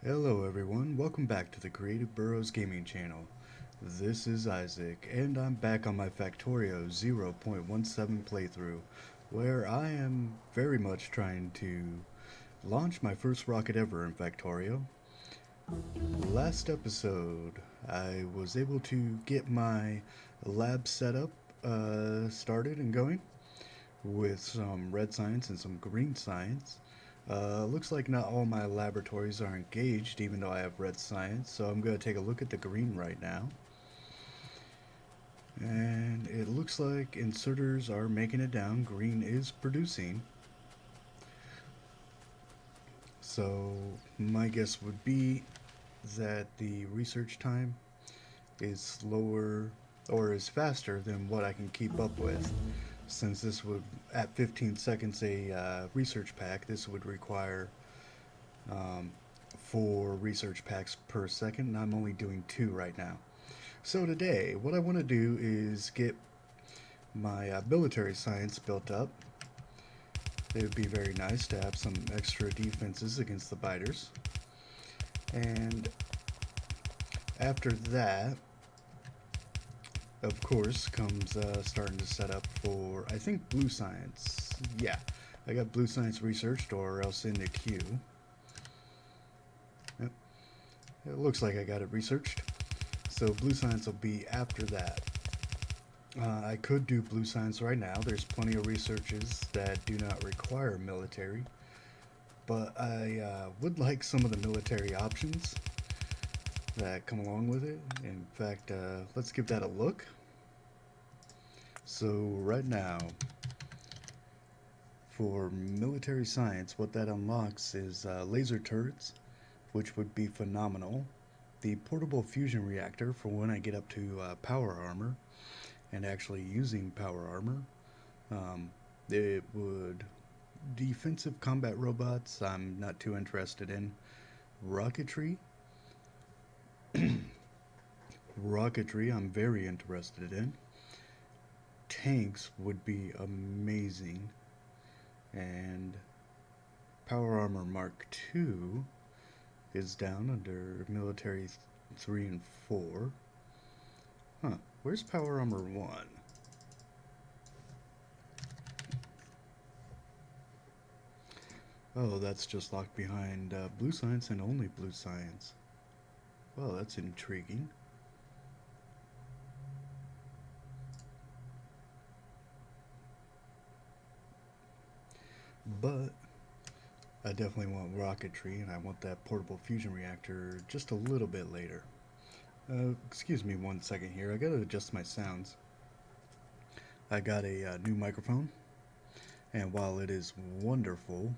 Hello everyone, welcome back to the Creative Burrows Gaming channel. This is Isaac, and I'm back on my Factorio 0.17 playthrough, where I am very much trying to launch my first rocket ever in Factorio. Last episode, I was able to get my lab setup started and going with some red science and some green science. Looks like not all my laboratories are engaged, even though I have red science, so I'm going to take a look at the green right now. And it looks like inserters are making it down. Green is producing. So my guess would be that the research time is slower or is faster than what I can keep up with. Since this would, at 15 seconds a research pack, this would require um, 4 research packs per second, and I'm only doing 2 right now. So today, what I want to do is get my military science built up. It would be very nice to have some extra defenses against the biters. And after that, of course, comes starting to set up for, I think, blue science. Yeah, I got blue science researched or else in the queue. Yep. It looks like I got it researched. So blue science will be after that. I could do blue science right now. There's plenty of researches that do not require military. But I would like some of the military options that come along with it. In fact, let's give that a look. So right now, for military science, what that unlocks is laser turrets, which would be phenomenal. The portable fusion reactor for when I get up to power armor, and actually using power armor. It would defensive combat robots. I'm not too interested in rocketry. Rocketry, I'm very interested in. Tanks would be amazing, and power armor Mark II is down under military 3 and 4. Huh, where's power armor 1? Oh, that's just locked behind blue science and only blue science. Well, that's intriguing. But I definitely want rocketry, and I want that portable fusion reactor just a little bit later. Excuse me 1 second here. I gotta adjust my sounds. I got a new microphone, and while it is wonderful,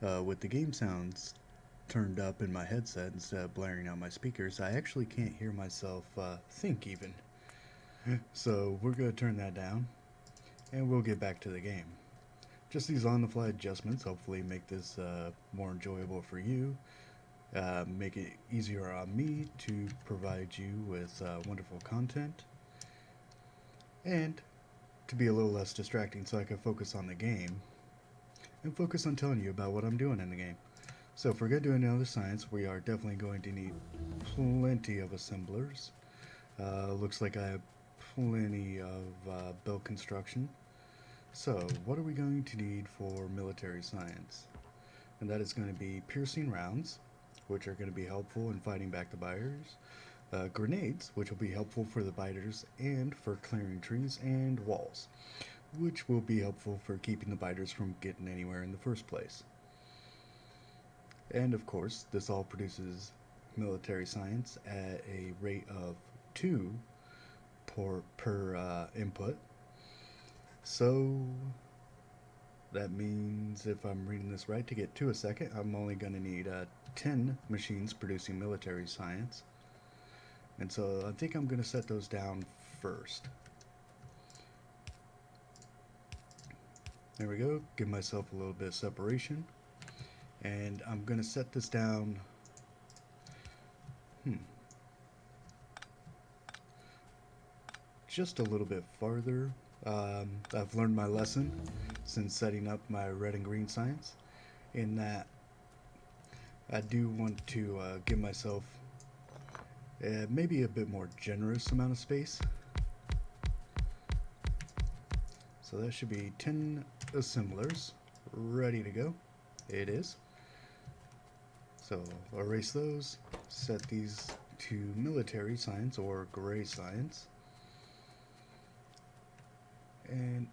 with the game sounds turned up in my headset instead of blaring out my speakers, I actually can't hear myself think even. So we're gonna turn that down, and we'll get back to the game. Just these on-the-fly adjustments hopefully make this more enjoyable for you, make it easier on me to provide you with wonderful content, and to be a little less distracting so I can focus on the game and focus on telling you about what I'm doing in the game. So if we're going to do another science, we are definitely going to need plenty of assemblers. Looks like I have plenty of build construction. So what are we going to need for military science? And that is going to be piercing rounds, which are going to be helpful in fighting back the biters. Grenades, which will be helpful for the biters and for clearing trees, and walls, which will be helpful for keeping the biters from getting anywhere in the first place. And of course, this all produces military science at a rate of 2 per input. So that means, if I'm reading this right, to get 2 a second, I'm only going to need 10 machines producing military science. And so I think I'm going to set those down first. There we go. Give myself a little bit of separation. And I'm going to set this down. Just a little bit farther. I've learned my lesson since setting up my red and green science, in that I do want to give myself maybe a bit more generous amount of space. So that should be 10 assemblers ready to go. It is. So erase those, set these to military science or gray science. And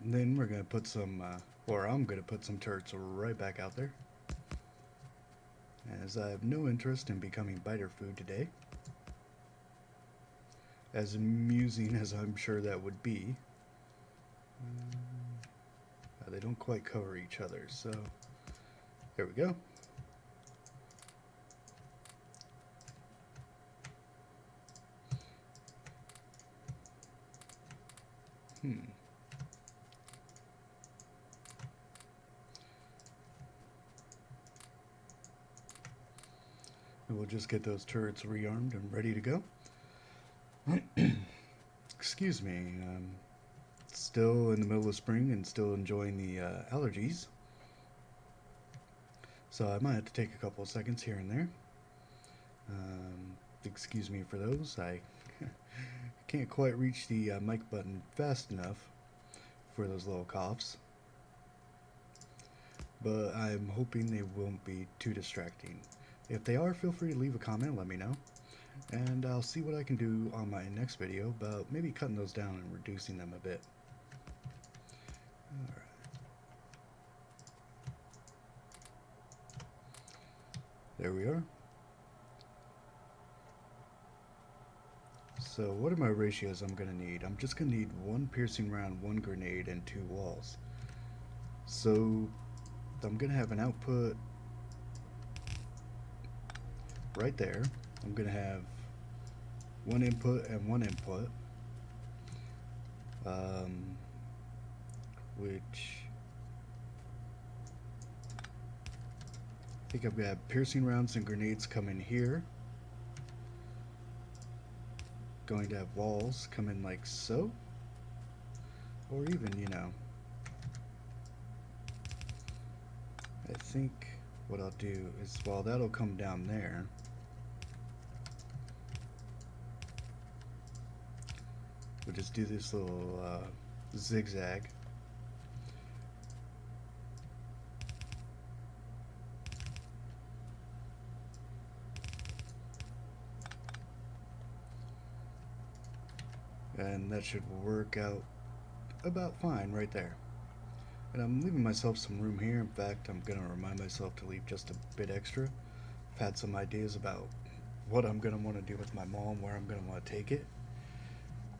then we're going to put some, or I'm going to put some turrets right back out there, as I have no interest in becoming biter food today. As amusing as I'm sure that would be. They don't quite cover each other, so there we go. And we'll just get those turrets rearmed and ready to go. Excuse me, still in the middle of spring and still enjoying the allergies. So I might have to take a couple of seconds here and there. Excuse me for those. I can't quite reach the mic button fast enough for those little coughs. But I'm hoping they won't be too distracting. If they are, feel free to leave a comment and let me know. And I'll see what I can do on my next video about maybe cutting those down and reducing them a bit. Alright. There we are. So what are my ratios I'm going to need? I'm just going to need 1 piercing round, 1 grenade, and 2 walls. So I'm going to have an output right there. I'm going to have 1 input and 1 input, which I think I've got piercing rounds and grenades come in here. Going to have walls come in like so, or even, you know, I think what I'll do is, well, that'll come down there. We'll just do this little zigzag. And that should work out about fine right there. And I'm leaving myself some room here. In fact, I'm going to remind myself to leave just a bit extra. I've had some ideas about what I'm going to want to do with my mall and where I'm going to want to take it.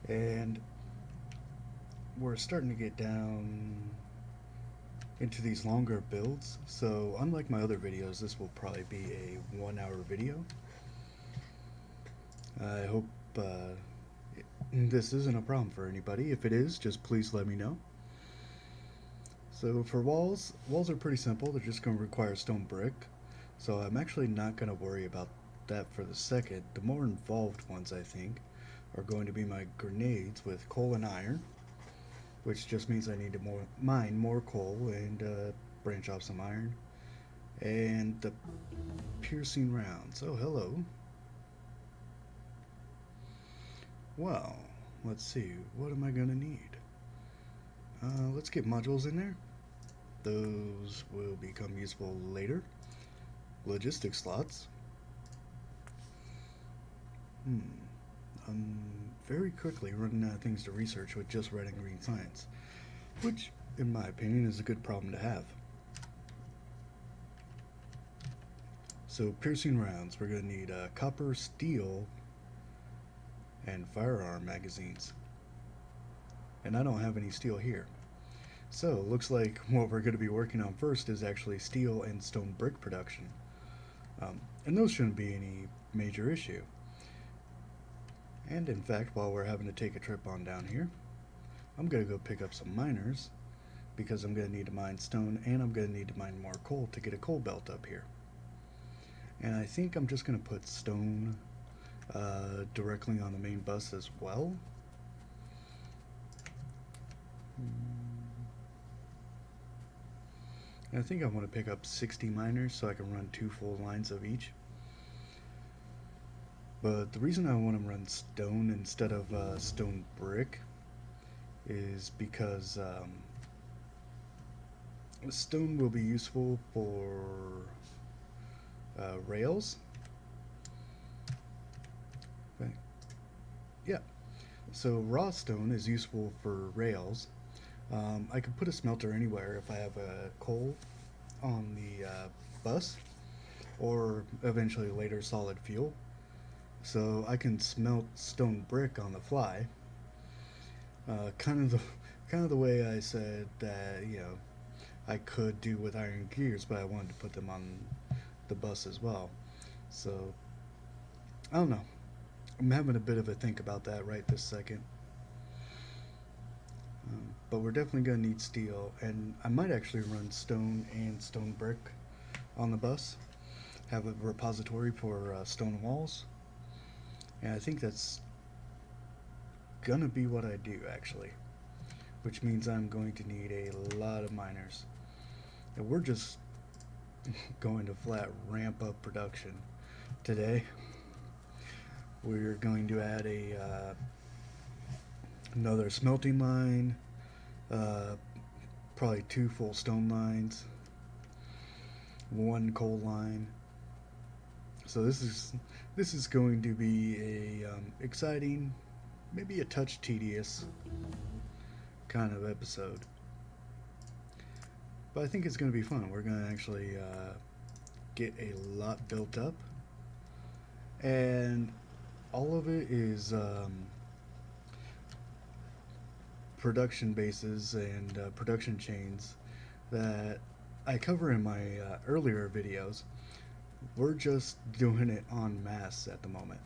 And we're starting to get down into these longer builds. So unlike my other videos, this will probably be a 1-hour video. I hope this isn't a problem for anybody. If it is, just please let me know. So for walls are pretty simple. They're just going to require stone brick. So I'm actually not going to worry about that for the second. The more involved ones, I think, are going to be my grenades with coal and iron, which just means I need to mine more coal and branch off some iron. And the piercing rounds. Oh, hello. Well, let's see, what am I going to need? Let's get modules in there. Those will become useful later. Logistics slots. I'm very quickly running out of things to research with just red and green science, which, in my opinion, is a good problem to have. So, piercing rounds, we're going to need copper, steel, and firearm magazines. And I don't have any steel here. So, looks like what we're going to be working on first is actually steel and stone brick production. And those shouldn't be any major issue. And in fact, while we're having to take a trip on down here, I'm going to go pick up some miners, because I'm going to need to mine stone and I'm going to need to mine more coal to get a coal belt up here. And I think I'm just going to put stone directly on the main bus as well. And I think I want to pick up 60 miners so I can run 2 full lines of each. But the reason I want to run stone instead of stone brick is because stone will be useful for rails. Okay. Yeah, so raw stone is useful for rails. I could put a smelter anywhere if I have a coal on the bus, or eventually later solid fuel. So I can smelt stone brick on the fly. Kind of the way I said that I could do with iron gears, but I wanted to put them on the bus as well. So I don't know. I'm having a bit of a think about that right this second. But we're definitely going to need steel, and I might actually run stone and stone brick on the bus. Have a repository for stone walls, and I think that's gonna be what I do actually, which means I'm going to need a lot of miners. And we're just going to flat ramp up production today. We're going to add another smelting line, probably 2 full stone lines, 1 coal line. So this is going to be a exciting, maybe a touch tedious kind of episode. But I think it's going to be fun. We're going to actually get a lot built up, and all of it is production bases and production chains that I cover in my earlier videos. We're just doing it en masse at the moment.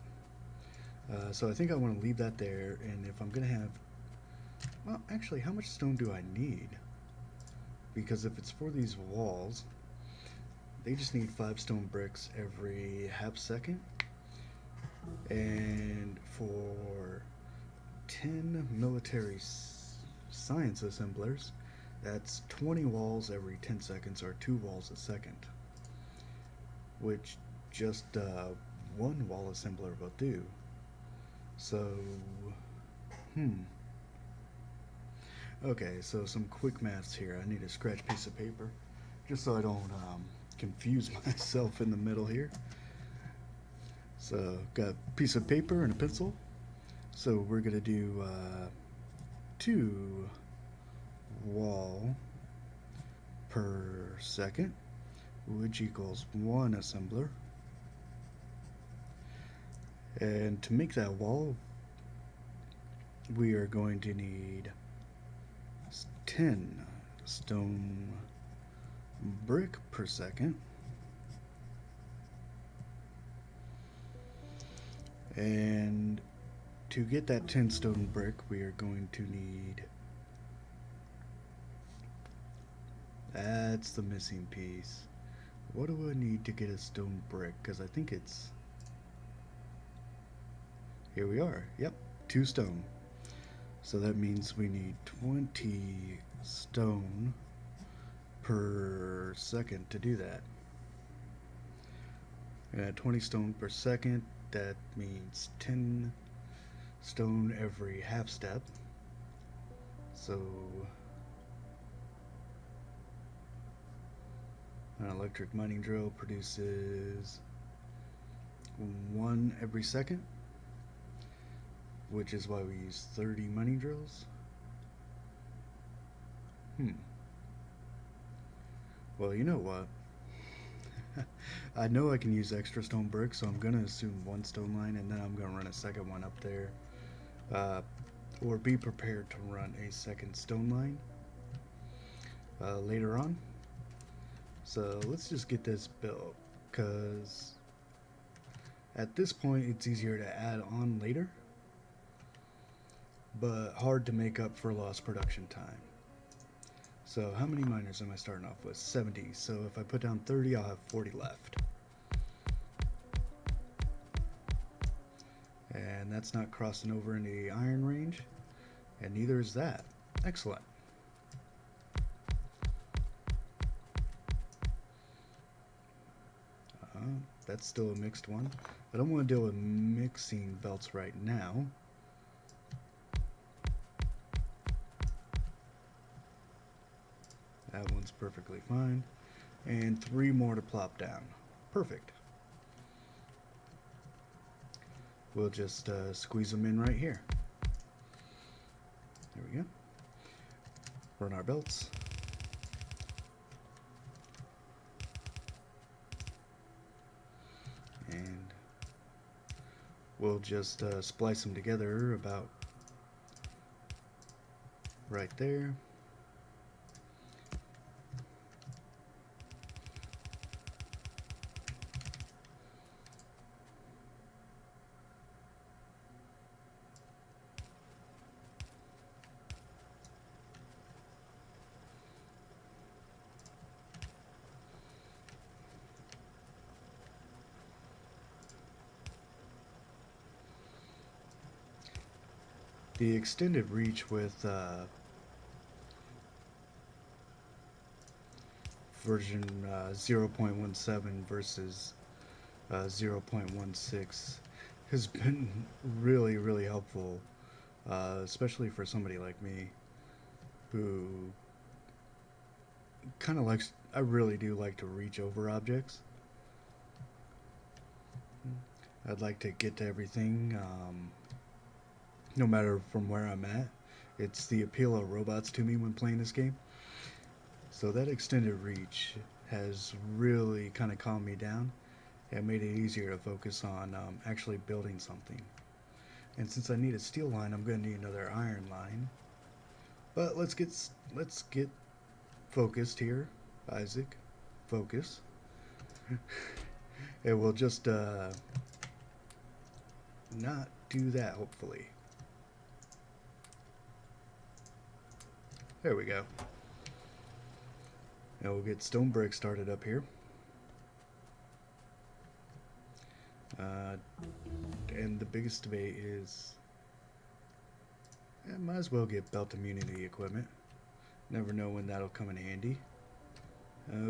So I think I want to leave that there, and if I'm going to have... Well, actually, how much stone do I need? Because if it's for these walls, they just need 5 stone bricks every half second. And for 10 military science assemblers, that's 20 walls every 10 seconds, or 2 walls a second. Which just 1 wall assembler will do. So, okay, so some quick maths here. I need a scratch piece of paper, just so I don't confuse myself in the middle here. So, got a piece of paper and a pencil. So we're gonna do 2 wall per second, which equals 1 assembler. And to make that wall, we are going to need 10 stone brick per second. And to get that 10 stone brick, we are going to need... That's the missing piece. What do I need to get a stone brick? Because I think it's... Here we are. Yep, 2 stone. So that means we need 20 stone per second to do that. At 20 stone per second, that means 10 stone every half step. So an electric mining drill produces 1 every second, which is why we use 30 mining drills. Well, you know what? I know I can use extra stone bricks, so I'm going to assume 1 stone line, and then I'm going to run a second one up there. Or be prepared to run a second stone line later on. So let's just get this built, because at this point it's easier to add on later, but hard to make up for lost production time. So how many miners am I starting off with? 70. So if I put down 30, I'll have 40 left. And that's not crossing over into the iron range, and neither is that. Excellent. That's still a mixed one. I don't want to deal with mixing belts right now. That one's perfectly fine. And 3 more to plop down. Perfect. We'll just squeeze them in right here. There we go. Run our belts. And we'll just splice them together about right there. The extended reach with version 0.17 versus 0.16 has been really helpful, especially for somebody like me who kind of likes, I really do like to reach over objects. I'd like to get to everything, no matter from where I'm at. It's the appeal of robots to me when playing this game. So that extended reach has really kind of calmed me down and made it easier to focus on actually building something. And since I need a steel line, I'm going to need another iron line. But let's get focused here, Isaac. Focus. And we'll just not do that, hopefully. There we go. Now we'll get stone brick started up here. And the biggest debate is, I might as well get belt immunity equipment. Never know when that'll come in handy.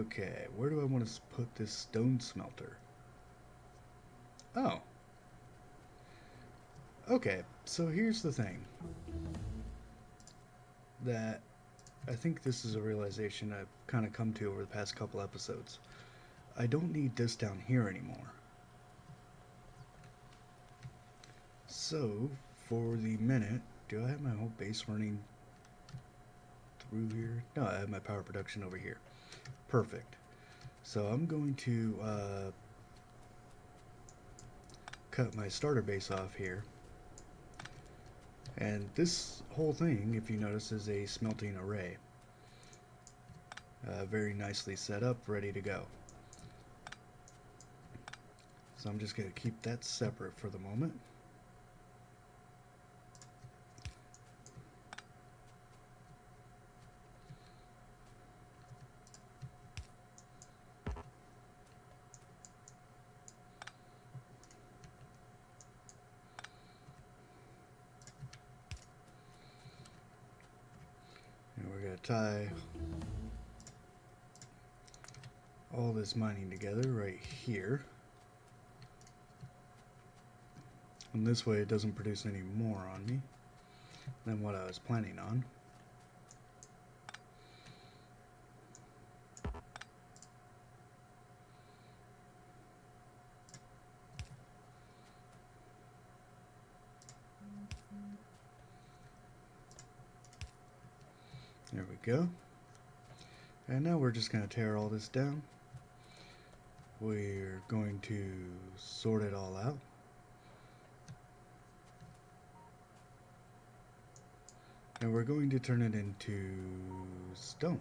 Okay, where do I want to put this stone smelter? Oh. Okay, so here's the thing. That I think this is a realization I've kind of come to over the past couple episodes. I don't need this down here anymore. So, for the minute, do I have my whole base running through here? No, I have my power production over here. Perfect. So I'm going to cut my starter base off here. And this whole thing, if you notice, is a smelting array. Very nicely set up, ready to go. So I'm just going to keep that separate for the moment. Tie all this mining together right here, and this way it doesn't produce any more on me than what I was planning on. There we go. And now we're just going to tear all this down. We're going to sort it all out. And we're going to turn it into stone.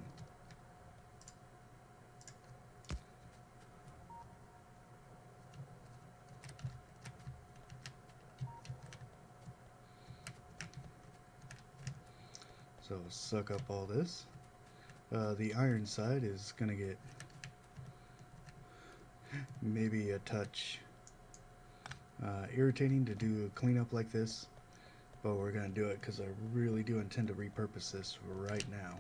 So suck up all this. The iron side is going to get maybe a touch irritating to do a cleanup like this, but we're going to do it because I really do intend to repurpose this right now.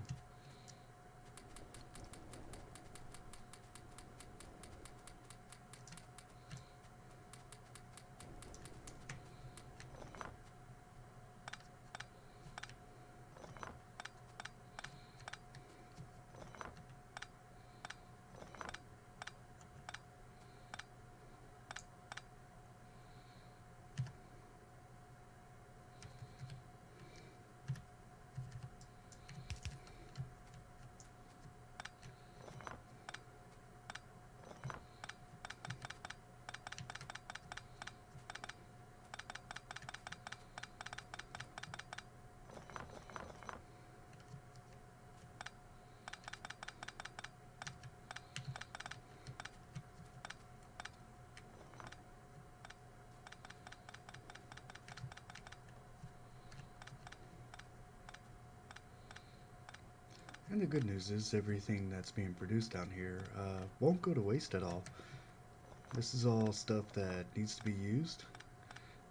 And the good news is everything that's being produced down here won't go to waste at all. This is all stuff that needs to be used.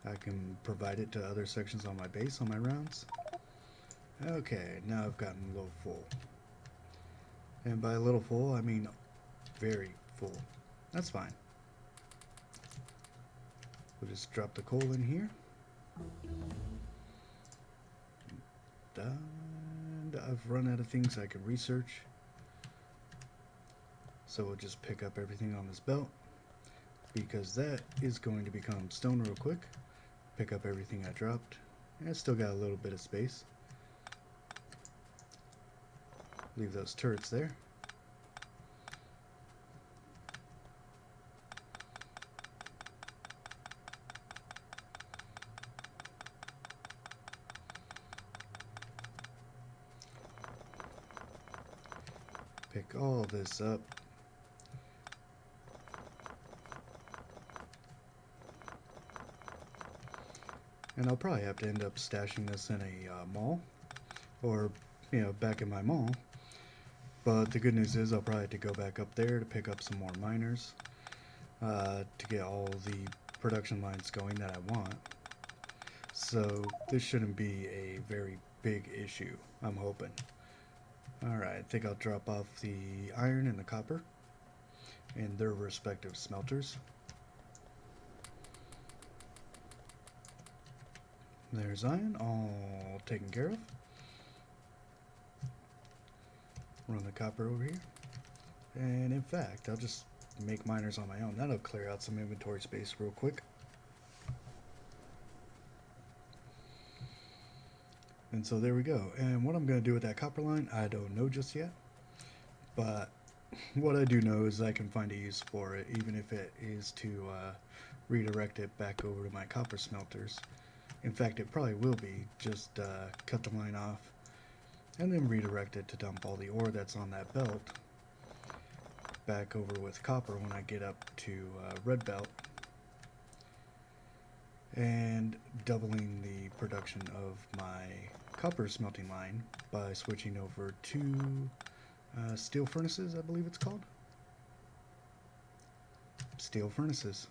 I can provide it to other sections on my base on my rounds. Okay, now I've gotten a little full. And by a little full, I mean very full. That's fine. We'll just drop the coal in here. And I've run out of things I can research. So we'll just pick up everything on this belt, because that is going to become stone real quick. Pick up everything I dropped. And I still got a little bit of space. Leave those turrets there. Pick all this up. And I'll probably have to end up stashing this in a mall, or, back in my mall. But the good news is I'll probably have to go back up there to pick up some more miners to get all the production lines going that I want. So this shouldn't be a very big issue, I'm hoping. Alright, I think I'll drop off the iron and the copper in their respective smelters. There's iron, all taken care of. Run the copper over here. And in fact, I'll just make miners on my own. That'll clear out some inventory space real quick. And so there we go. And what I'm going to do with that copper line, I don't know just yet. But what I do know is I can find a use for it, even if it is to redirect it back over to my copper smelters. In fact, it probably will be. Just cut the line off and then redirect it to dump all the ore that's on that belt back over with copper when I get up to red belt, and doubling the production of my copper smelting line by switching over to steel furnaces, I believe it's called. Steel furnaces.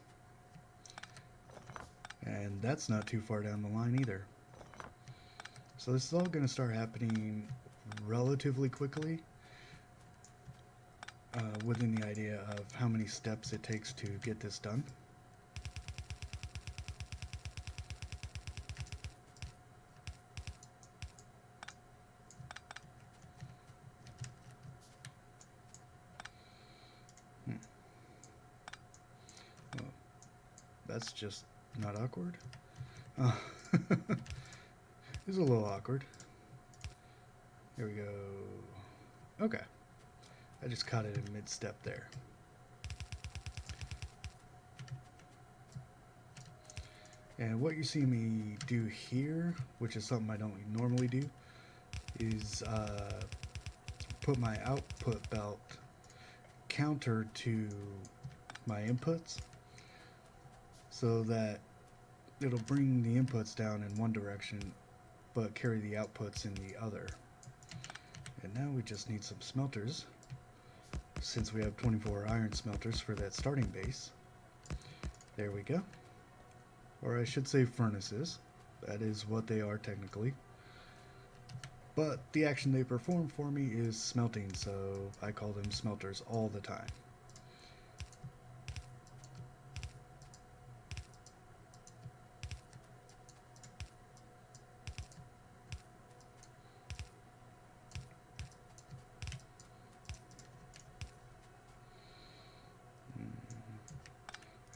And that's not too far down the line either. So this is all going to start happening relatively quickly, within the idea of how many steps it takes to get this done. Well, that's just not awkward. It's a little awkward. Here we go. Okay. I just caught it in mid-step there. And what you see me do here, which is something I don't normally do, is put my output belt counter to my inputs, so that it'll bring the inputs down in one direction but carry the outputs in the other. And now we just need some smelters, since we have 24 iron smelters for that starting base. There we go. Or I should say furnaces. That is what they are technically. But the action they perform for me is smelting, so I call them smelters all the time.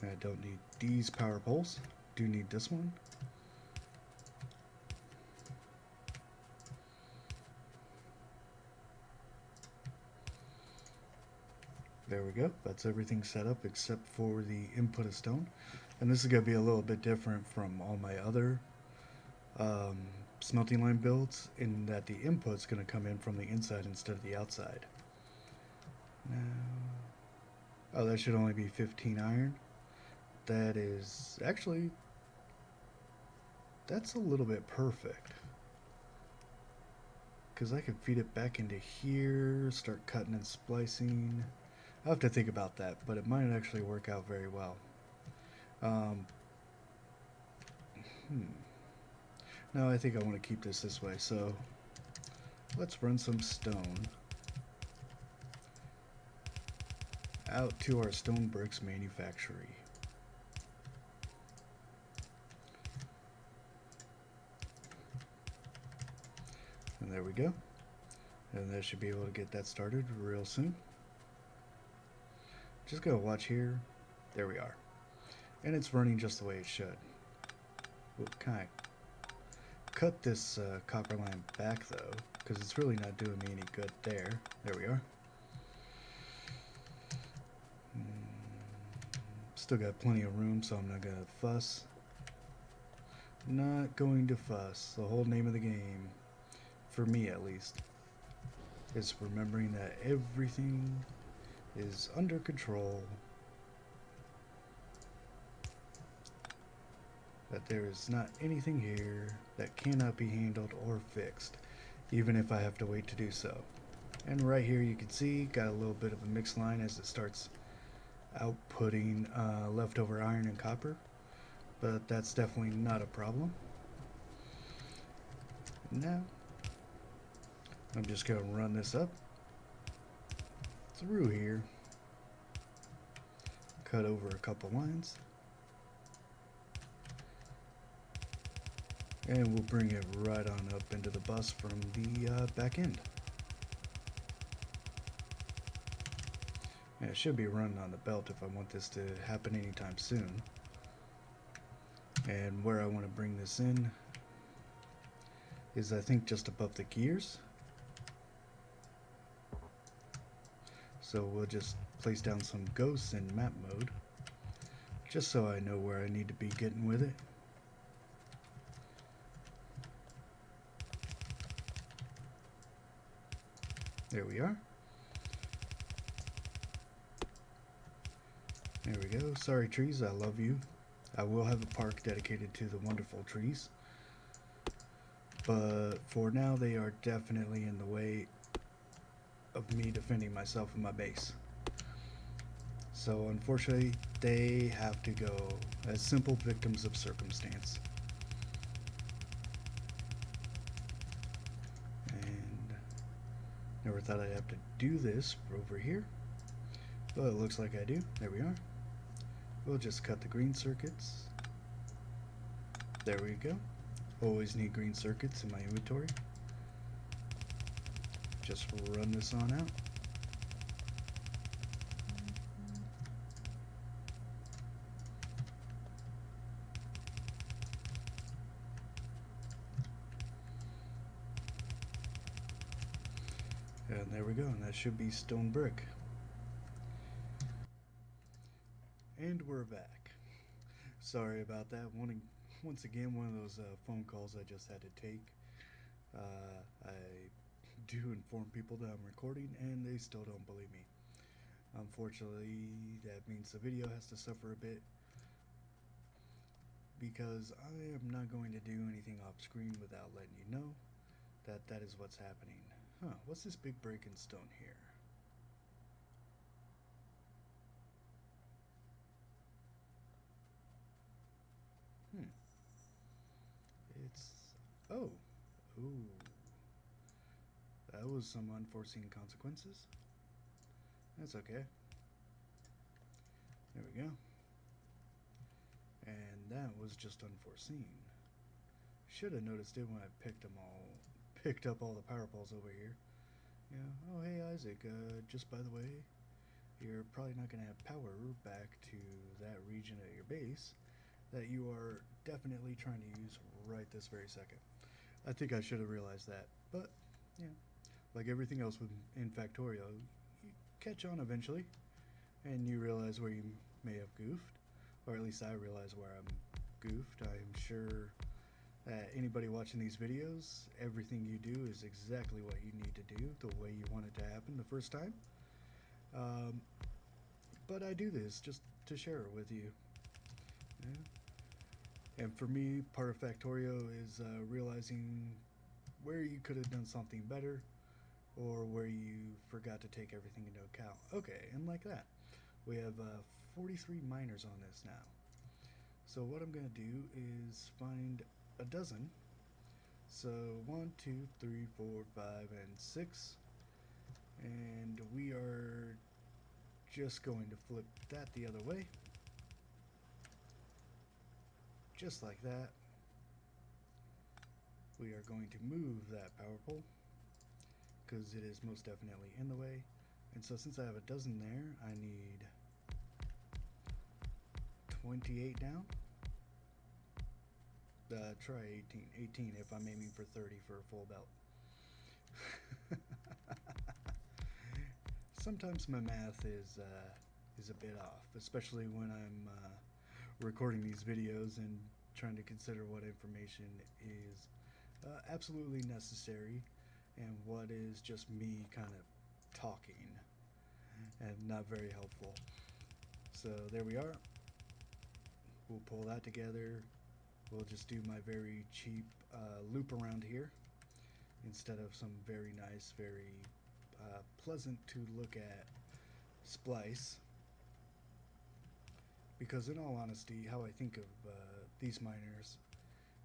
I don't need these power poles. Do need this one. There we go. That's everything set up except for the input of stone. And this is going to be a little bit different from all my other smelting line builds, in that the input's going to come in from the inside instead of the outside. Now, oh, that should only be 15 iron. That is actually, that's a little bit perfect, because I can feed it back into here, start cutting and splicing. I'll have to think about that, but it might actually work out very well. Um, hmm. No, I think I want to keep this way, so let's run some stone out to our stone bricks manufactory. And there we go. And that should be able to get that started real soon. Just gotta watch here. There we are. And it's running just the way it should. Oop, can I cut this copper line back though? Because it's really not doing me any good there. There we are. Still got plenty of room, so I'm not gonna fuss. Not going to fuss. The whole name of the game, for me at least, is remembering that everything is under control. That there is not anything here that cannot be handled or fixed, even if I have to wait to do so. And right here you can see, got a little bit of a mixed line as it starts outputting leftover iron and copper, but that's definitely not a problem. Now, I'm just going to run this up through here, cut over a couple lines, and we'll bring it right on up into the bus from the back end. And it should be running on the belt if I want this to happen anytime soon. And where I want to bring this in is, I think, just above the gears. So we'll just place down some ghosts in map mode, just so I know where I need to be getting with it. There we are. There we go. Sorry trees, I love you. I will have a park dedicated to the wonderful trees. But for now, they are definitely in the way of me defending myself and my base. So unfortunately, they have to go as simple victims of circumstance. And never thought I'd have to do this over here, but it looks like I do. There we are. We'll just cut the green circuits. There we go. Always need green circuits in my inventory. Just run this on out. And there we go, and that should be stone brick. And we're back. Sorry about that. Once again, one of those phone calls I just had to take. I do inform people that I'm recording, and they still don't believe me. Unfortunately, that means the video has to suffer a bit, because I am not going to do anything off screen without letting you know that that is what's happening. Huh, what's this big break in stone here? It's... oh. Ooh. That was some unforeseen consequences. That's okay. There we go. And that was just unforeseen. Should have noticed it when I picked up all the power poles over here. Yeah. Oh, hey Isaac. Just by the way, you're probably not going to have power back to that region at your base that you are definitely trying to use right this very second. I think I should have realized that, but yeah, like everything else in Factorio, you catch on eventually, and you realize where you may have goofed, or at least I realize where I'm goofed. I'm sure that anybody watching these videos, everything you do is exactly what you need to do, the way you want it to happen the first time. But I do this just to share it with you. Yeah. And for me, part of Factorio is realizing where you could have done something better, or where you forgot to take everything into account. Okay, and like that, we have 43 miners on this now. So what I'm going to do is find a dozen. So 1, 2, 3, 4, 5, and 6. And we are just going to flip that the other way. Just like that. We are going to move that power pole because it is most definitely in the way. And so since I have a dozen there, I need 28 down. Try 18. 18 if I'm aiming for 30 for a full belt. Sometimes my math is a bit off, especially when I'm recording these videos and trying to consider what information is absolutely necessary and what is just me kind of talking and not very helpful. So there we are. We'll pull that together. We'll just do my very cheap loop around here instead of some very nice, very pleasant to look at splice. Because in all honesty, how I think of these miners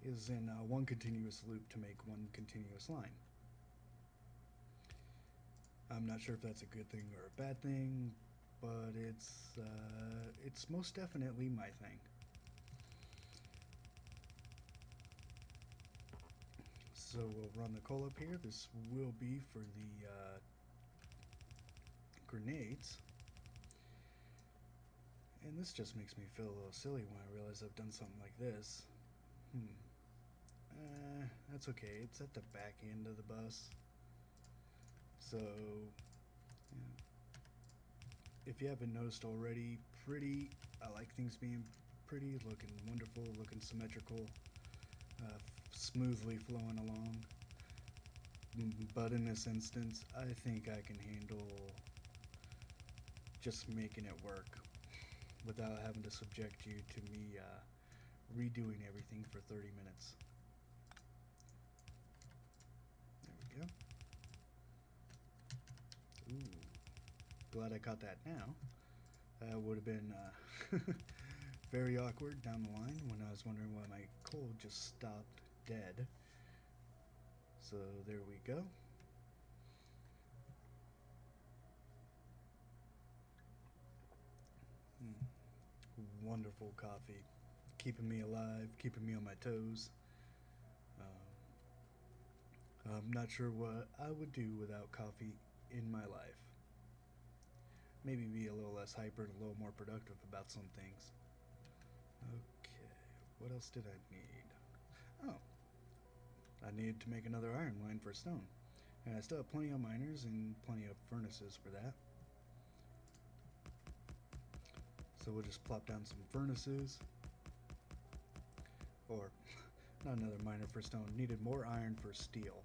is in one continuous loop to make one continuous line. I'm not sure if that's a good thing or a bad thing, but it's most definitely my thing. So we'll run the coal up here. This will be for the grenades. And this just makes me feel a little silly when I realize I've done something like this. That's okay. It's at the back end of the bus. So, yeah. If you haven't noticed already, pretty. I like things being pretty, looking wonderful, looking symmetrical, smoothly flowing along. But in this instance, I think I can handle just making it work without having to subject you to me redoing everything for 30 minutes. There we go. Ooh, glad I caught that now. That would have been very awkward down the line when I was wondering why my coal just stopped dead. So there we go. Wonderful coffee, keeping me alive, keeping me on my toes. I'm not sure what I would do without coffee in my life. Maybe be a little less hyper and a little more productive about some things. Okay, what else did I need? Oh, I needed to make another iron line for stone. And I still have plenty of miners and plenty of furnaces for that. So we'll just plop down some furnaces. Or, not another miner for stone. Needed more iron for steel.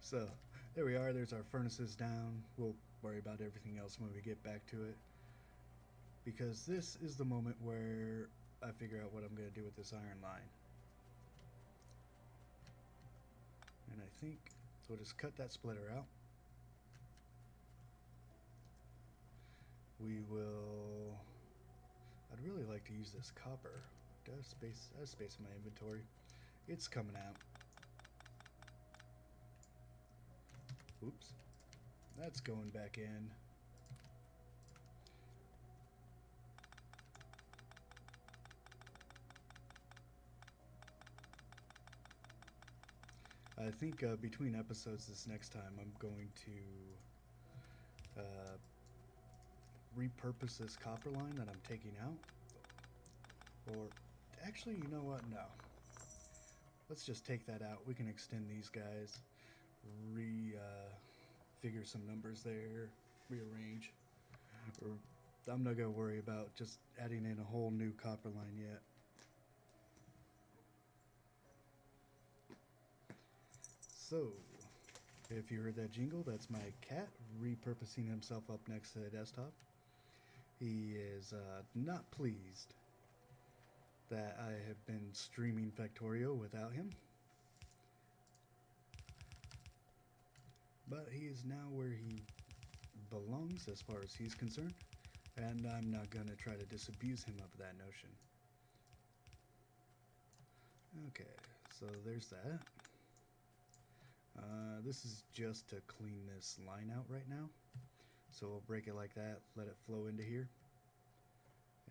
So, there we are. There's our furnaces down. We'll worry about everything else when we get back to it. Because this is the moment where I figure out what I'm going to do with this iron line. And I think, so we'll just cut that splitter out. We will, I'd really like to use this copper. I have space in my inventory. It's coming out. Oops. That's going back in. I think between episodes this next time I'm going to repurpose this copper line that I'm taking out. Or actually, you know what? No. Let's just take that out. We can extend these guys, figure some numbers there, rearrange. Or I'm not gonna worry about just adding in a whole new copper line yet. So, if you heard that jingle, that's my cat repurposing himself up next to the desktop. He is not pleased that I have been streaming Factorio without him. But he is now where he belongs as far as he's concerned, and I'm not going to try to disabuse him of that notion. Okay, so there's that. This is just to clean this line out right now. So we'll break it like that, let it flow into here.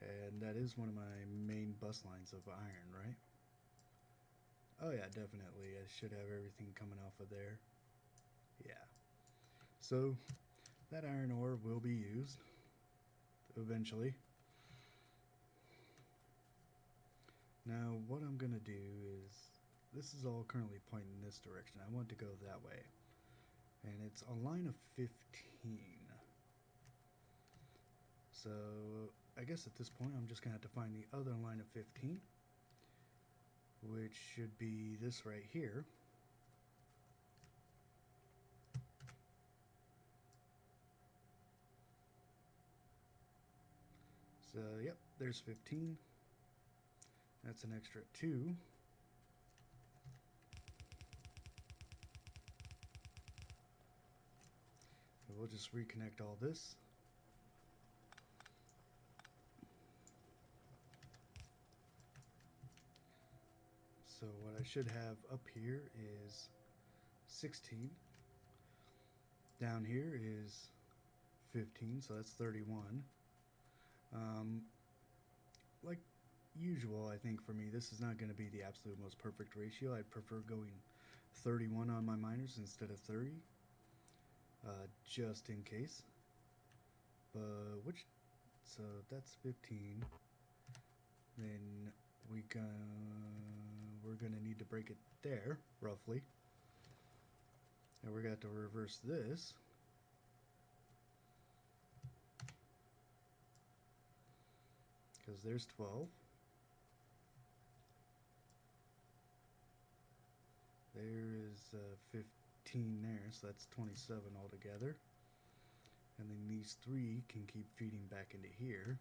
And that is one of my main bus lines of iron, right? Oh yeah, definitely. I should have everything coming off of there. Yeah. So that iron ore will be used eventually. Now what I'm going to do is, this is all currently pointing in this direction. I want to go that way. And it's a line of 15. So I guess at this point I'm just going to have to find the other line of 15, which should be this right here. So yep, there's 15. That's an extra 2. And we'll just reconnect all this. So what I should have up here is 16. Down here is 15, so that's 31. Like usual, I think for me, this is not going to be the absolute most perfect ratio. I'd prefer going 31 on my miners instead of 30, just in case. But so that's 15. Then we're gonna need to break it there, roughly. And we're going to reverse this. Because there's 12. There is 15 there, so that's 27 altogether. And then these 3 can keep feeding back into here.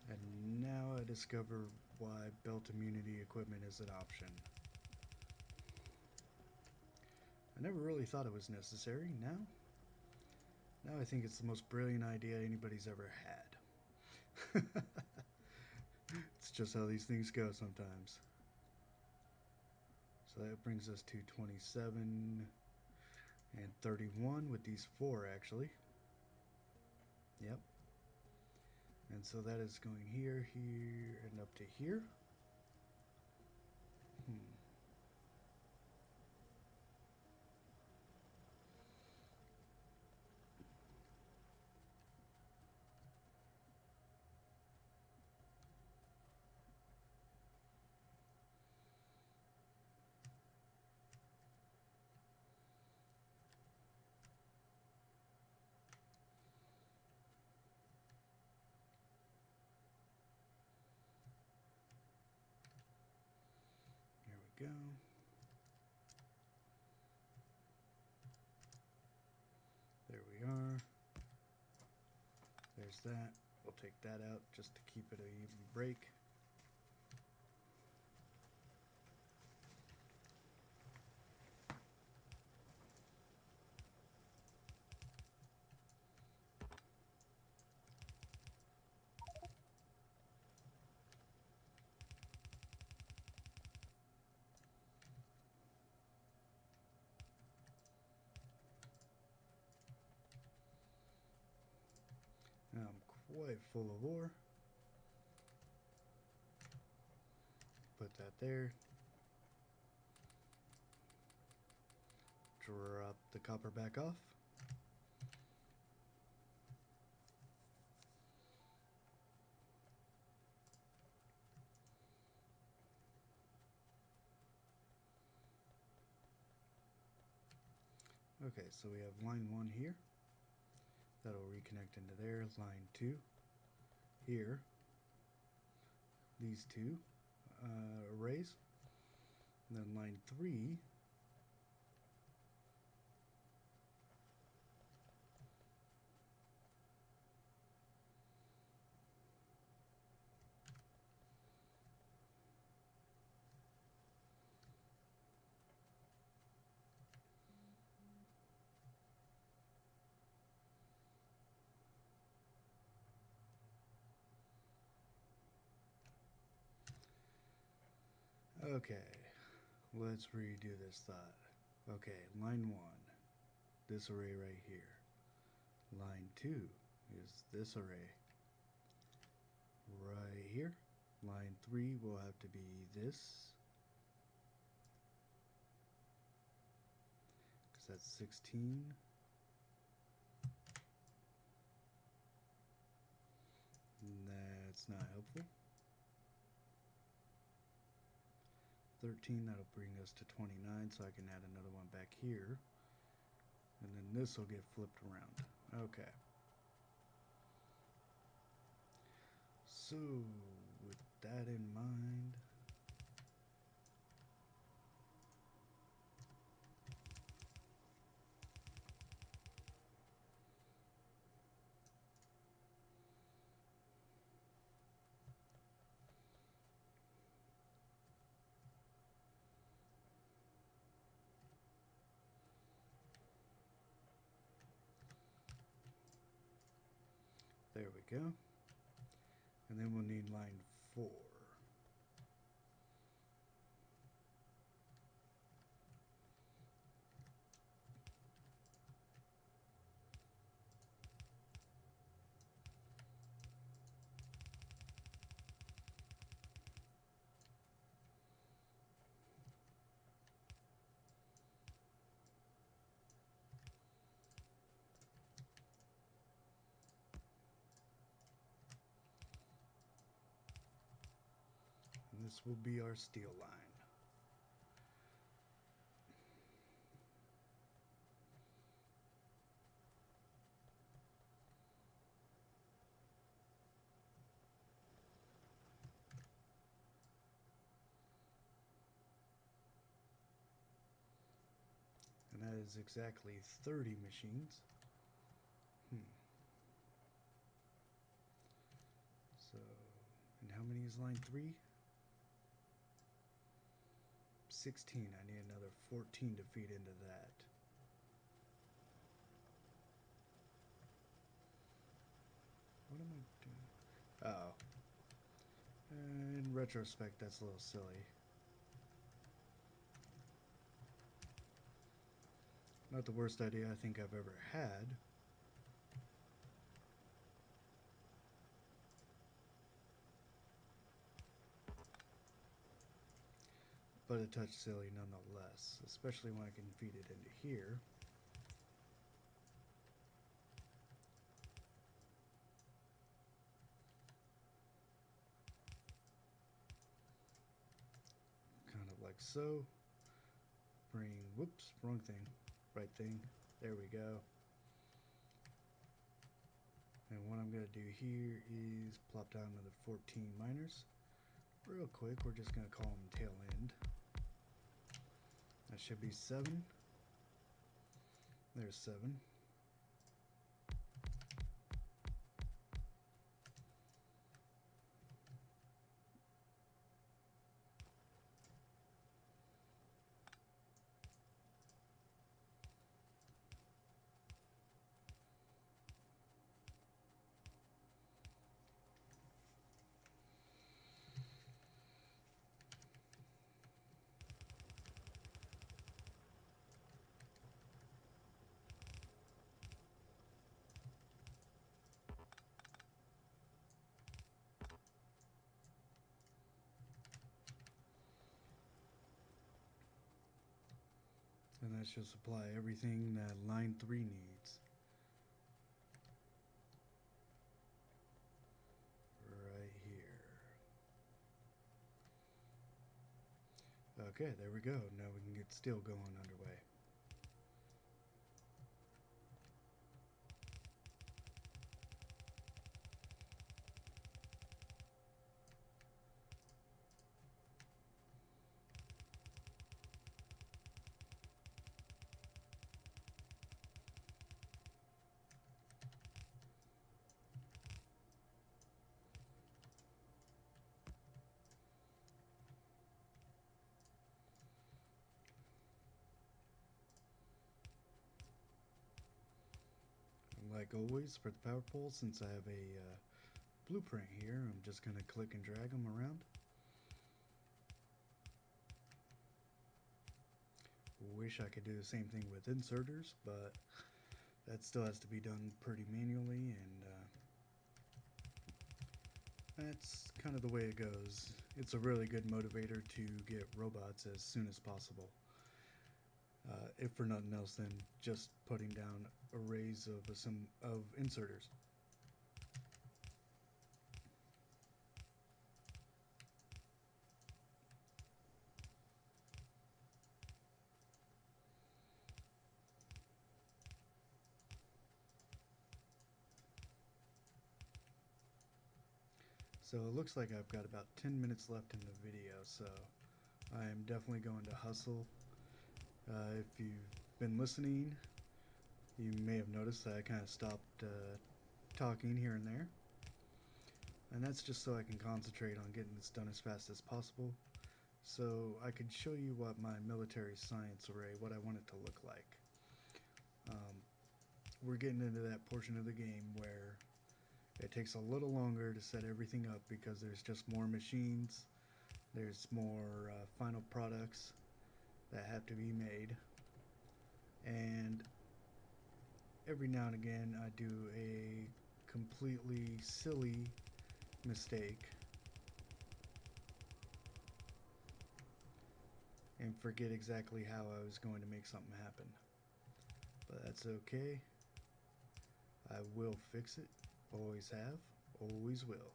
And now I discover why belt immunity equipment is an option. I never really thought it was necessary. Now I think it's the most brilliant idea anybody's ever had. It's just how these things go sometimes. So that brings us to 27 and 31 with these 4 actually. Yep. And so that is going here, here, and up to here. There we go. There we are. There's that. We'll take that out just to keep it an even break. Now I'm quite full of ore. Put that there. Drop the copper back off. Okay, so we have line 1 here. That'll reconnect into there. Line 2 here. These 2 arrays. And then line 3 Okay, let's redo this thought. Okay, line 1, this array right here. Line 2 is this array right here. Line 3 will have to be this, because that's 16. That's not helpful. 13, that'll bring us to 29, so I can add another one back here. And then this will get flipped around. Okay. So, with that in mind, there we go. And then we'll need line 4. And this will be our steel line. And that is exactly 30 machines. So, and how many is line 3? 16. I need another 14 to feed into that. What am I doing? Oh. In retrospect, that's a little silly. Not the worst idea I think I've ever had. But a touch silly nonetheless, especially when I can feed it into here. Kind of like so. Bring, whoops, wrong thing, right thing. There we go. And what I'm going to do here is plop down another 14 miners. Real quick, we're just going to call them tail end. That should be 7. There's 7. And that should supply everything that line 3 needs. Right here. Okay, there we go. Now we can get steel going underway. Like always, for the power poles, since I have a blueprint here, I'm just going to click and drag them around. Wish I could do the same thing with inserters, but that still has to be done pretty manually, and that's kind of the way it goes. It's a really good motivator to get robots as soon as possible. If for nothing else than just putting down arrays of inserters. So it looks like I've got about 10 minutes left in the video, so I am definitely going to hustle. If you've been listening, you may have noticed that I kind of stopped talking here and there. And that's just so I can concentrate on getting this done as fast as possible, so I could show you what my military science array, what I want it to look like. We're getting into that portion of the game where it takes a little longer to set everything up because there's just more machines, there's more final products that have to be made, and every now and again I do a completely silly mistake and forget exactly how I was going to make something happen. But that's okay. I will fix it. Always have. Always will.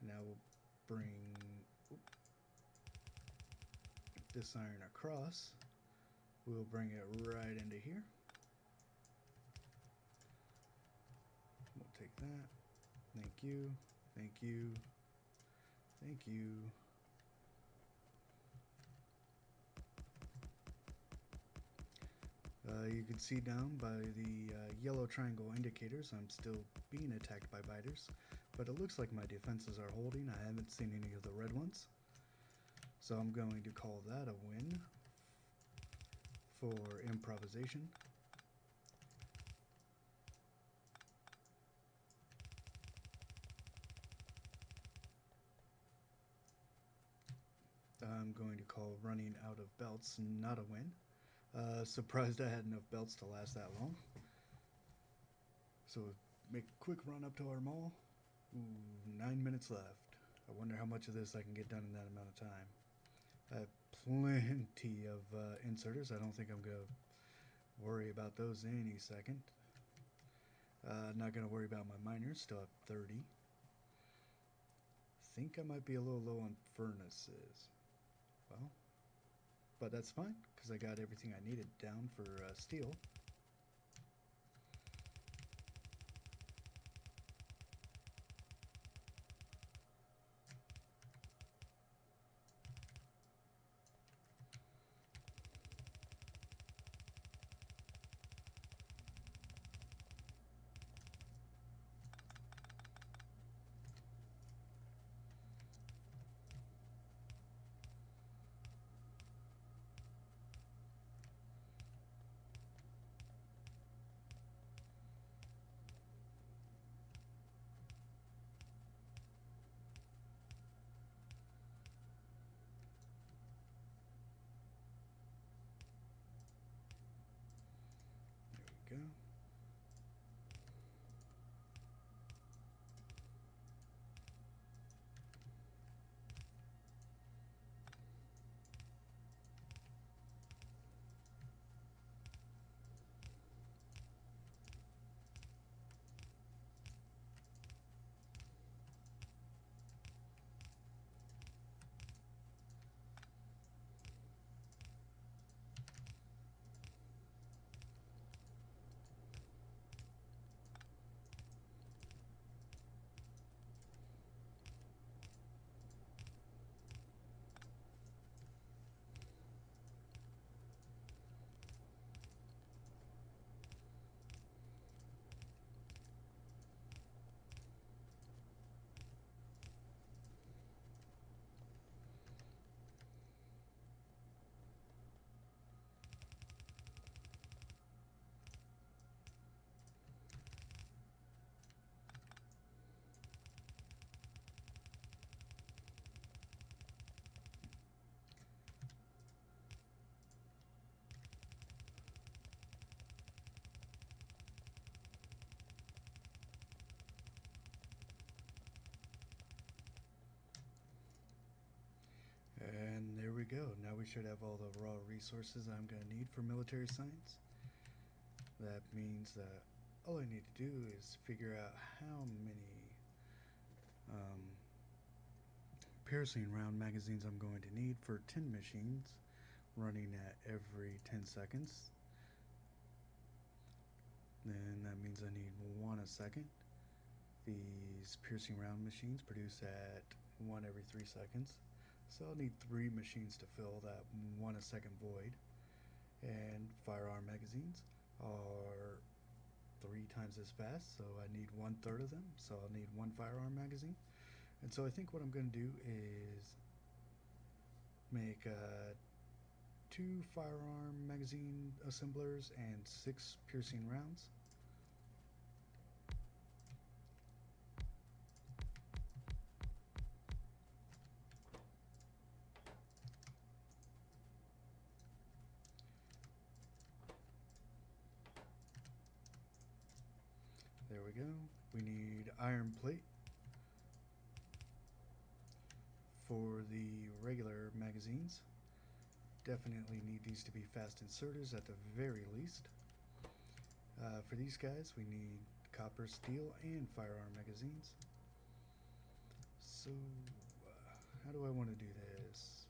Now we'll bring this iron across. We'll bring it right into here. We'll take that. Thank you. Thank you. Thank you. You can see down by the yellow triangle indicators I'm still being attacked by biters, but it looks like my defenses are holding. I haven't seen any of the red ones, so I'm going to call that a win for improvisation. I'm going to call running out of belts not a win. Surprised I had enough belts to last that long. So make a quick run up to our mall. Ooh, 9 minutes left. I wonder how much of this I can get done in that amount of time. I have plenty of inserters. I don't think I'm going to worry about those any second. Not going to worry about my miners. Still have 30. Think I might be a little low on furnaces. Well, but that's fine because I got everything I needed down for steel. we should have all the raw resources I'm going to need for military science. That means that all I need to do is figure out how many um, piercing round magazines I'm going to need for 10 machines running at every 10 seconds. Then that means I need 1 a second. These piercing round machines produce at 1 every 3 seconds. So I'll need 3 machines to fill that 1 a second void. And firearm magazines are 3 times as fast, so I need 1/3 of them. So I'll need 1 firearm magazine. And so I think what I'm going to do is make 2 firearm magazine assemblers and 6 piercing rounds. There we go. We need iron plate for the regular magazines. Definitely need these to be fast inserters at the very least. For these guys, we need copper, steel, and firearm magazines. So, how do I want to do this?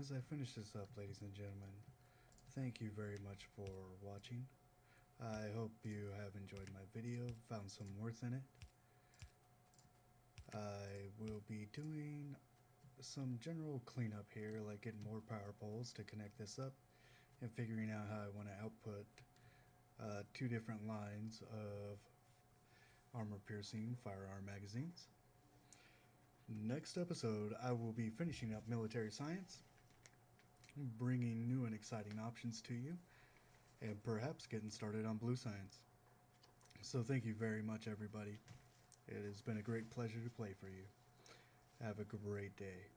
as I finish this up, ladies and gentlemen, thank you very much for watching. I hope you have enjoyed my video, found some worth in it. I will be doing some general cleanup here, like getting more power poles to connect this up and figuring out how I want to output two different lines of armor piercing firearm magazines. Next episode, I will be finishing up military science, bringing new and exciting options to you, and perhaps getting started on blue science. So thank you very much, everybody. It has been a great pleasure to play for you. Have a great day.